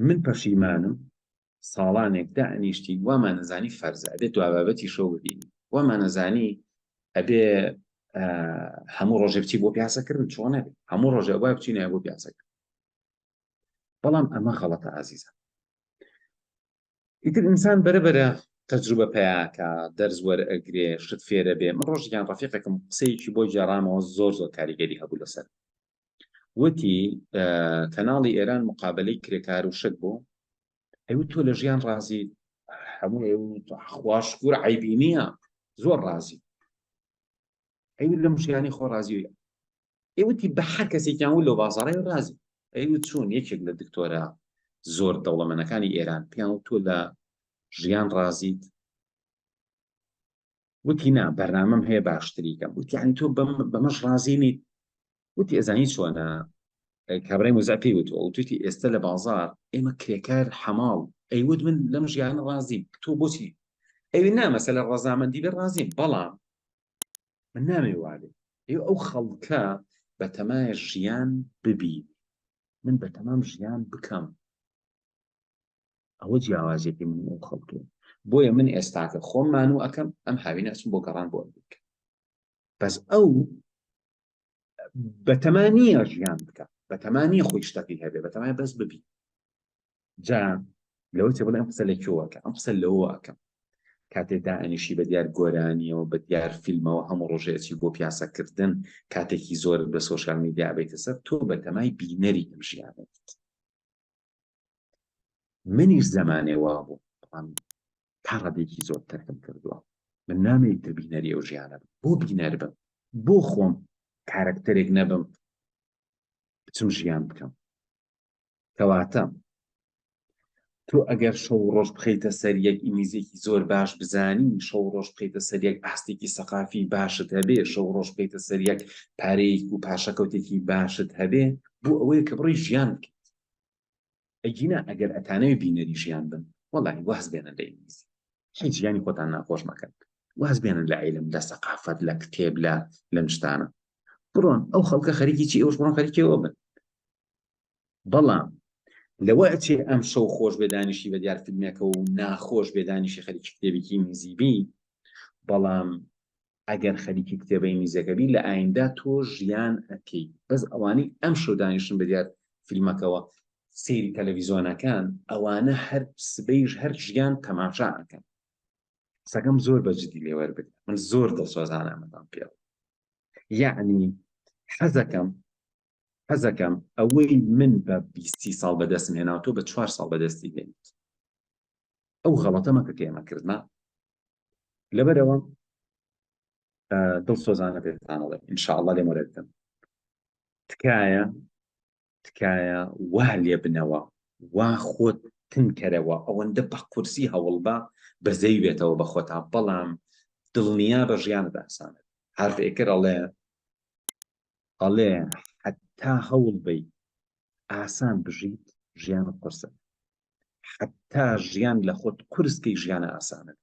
من پەشیمانم ساڵانێک دائنیشتی وامان نەزانی فەرزە ئەبێ دوابابەتی شەو ببینی وامان نەزانی ئەبێ هەموو ڕۆژێ بچی بۆ پیاسەکردن چۆن نەبێ هەموو ڕۆژێ وای بچینە بۆ پیاسەکردن بەڵام ئەمە غەڵەتە ئازیزە ئیتر ئینسان بەرەبەرە تەجروبە پێیاکە دەرز وەرئەگرێ شت فێرە بێ من ڕۆژێکیان ڕەفیقێکم قسەیەکی بۆ گێڕامەوە زۆر کاریگەری هەبوو لەسەر وتی کەناڵی ئێران مقابلەی کرێکار و شت بوو ئەوت تۆ لە ژیان ڕازی هەموو خواشکور عیبی نییە زۆر ڕازی ئەوت لە مژیانی خۆ ڕازی ئێوتی بە هەر کەسێکیان و لەو بازاڕی ڕازی ئەوت چوون یەکێک لە دکتۆرە زۆر دەوڵەمەندەکانی ئێران پیان و تۆ لە ژیان ڕازیت وتی نا بەرنامەم هەیە باشتریکەم وتی یعنی تۆ بەمەش ڕازی نیت وتی ئەزانی چۆنە کابرای مۆزای پێی وتوە وتوتی ئێستا لە بازار ئێمە کرێکار حەماڵ ئەیوت من لەم ژیان ڕازیم تۆ بۆچی ئەوی نا مەسەلە ڕەزامەندی بێ ڕازیم بەڵام من نامێ وابێ ئەو خەڵکە بە تەمایە ژیان ببی من بە تەمام ژیان بکەم ئەوە جیاوازێکی من ئەو خەڵکێ بۆیە من ئێستاکە خۆممان و ئەەکەم ئەم هاوینە ئەچم بۆ گەڕان بۆ بکە بەس ئەو بە تەمانیە ژیان بکە بە تەمانیە خۆی شتەکەی هەبێ بە تەمایە بەس ببی جا لەوە تێ بڵێ ئەم قسە لەکوێوەکە ئەم قسە لەوە ئەەکەم کاتێکدا ئەنیشی بە دیار گۆرانیەوە بە دیار فیلمەوە هەموو ڕۆژێکی بۆ پیاسەکردن کاتێکی زۆر بە سۆشیال میدیا بێتە سەر تۆ بە تەمای بینەری ئەم ژیانێت منیش زەمانێ وا بوو تا ڕەدێکی زۆر تەرکم کردووە من نامەوێت تر بینەری ئەو ژیانە بم بۆ بینەر بم بۆ خۆم کارکتەرێک نەبم بچم ژیان بکەم کەواتە تۆ ئەگەر شەو ڕۆژ بخەیتە سەر یەک ئیمیزێکی زۆر باش بزانی شەو ڕۆژ بخەیتە سەر یەک ئاستێکی سەقافی باشت هەبێ شەو ڕۆژ بخەیتە سەر یەک پارەیەک و پاشەکەوتێکی باشت هەبێ بۆ ئەوەیە کە بڕۆی ژیان بکەیت ئەگینا ئەگەر ئەتانەوێ بینەری ژیان بن وەڵاهی واز بێنن لە ئیمیزی هیچ ژیانی خۆتان ناخۆش مەکەن واز بێنن لە عیلم لە سەقافەت لە کتێب لەم شتانە بڕۆن ئەو خەڵکە خەریکی چی ئەوش بڕۆن خەریکەوە بن بەڵام لەوە ئەچێ ئەم شەو خۆش بێدانیشی بە دیار فیلمێکە و ناخۆش بێدانیشی خەریکی کتێبێکی میزیبی بەڵام ئەگەر خەریکی کتێبەی میزەکەبی لە ئایندا تۆ ژیان ئەکەی بەس ئەوانەی ئەم شەو دانیشتن بە دیار فیلمەکەوە سەیری تەلەڤیزۆنەکان ئەوانە هەر سبەیش هەر ژیان تەماشا ئەکەن سەگەم زۆر بەجددی لێوەربێت من زۆر دڵسۆزانە ئەمەدان پێوە یعنی حەزەکەم ئەوەی من بە 20 ساڵ بەدەستم هێناوە تۆ بە 4 ساڵ بەدەستی دێنیت ئەو غەڵەتە مەکە کە ئێمە کردنا لەبەرەوە دڵسۆزانە پێتانەڵێ ئینشاءڵڵا لێم وەرەگرن تکایە وا لێ بنەوە وا خۆت تنکەرەوە ئەوەندە بە قورسی هەوڵ بەزەی بێتەوە بە خۆتا بەڵام دڵنیا بە ژیانت ئاسانە حرفێکر ئەڵێ حتا هەوڵ بی ئاسان بژیت ژیانت قورسە حتا ژیان لە خۆت کورسکەی ژیانە ئاسانە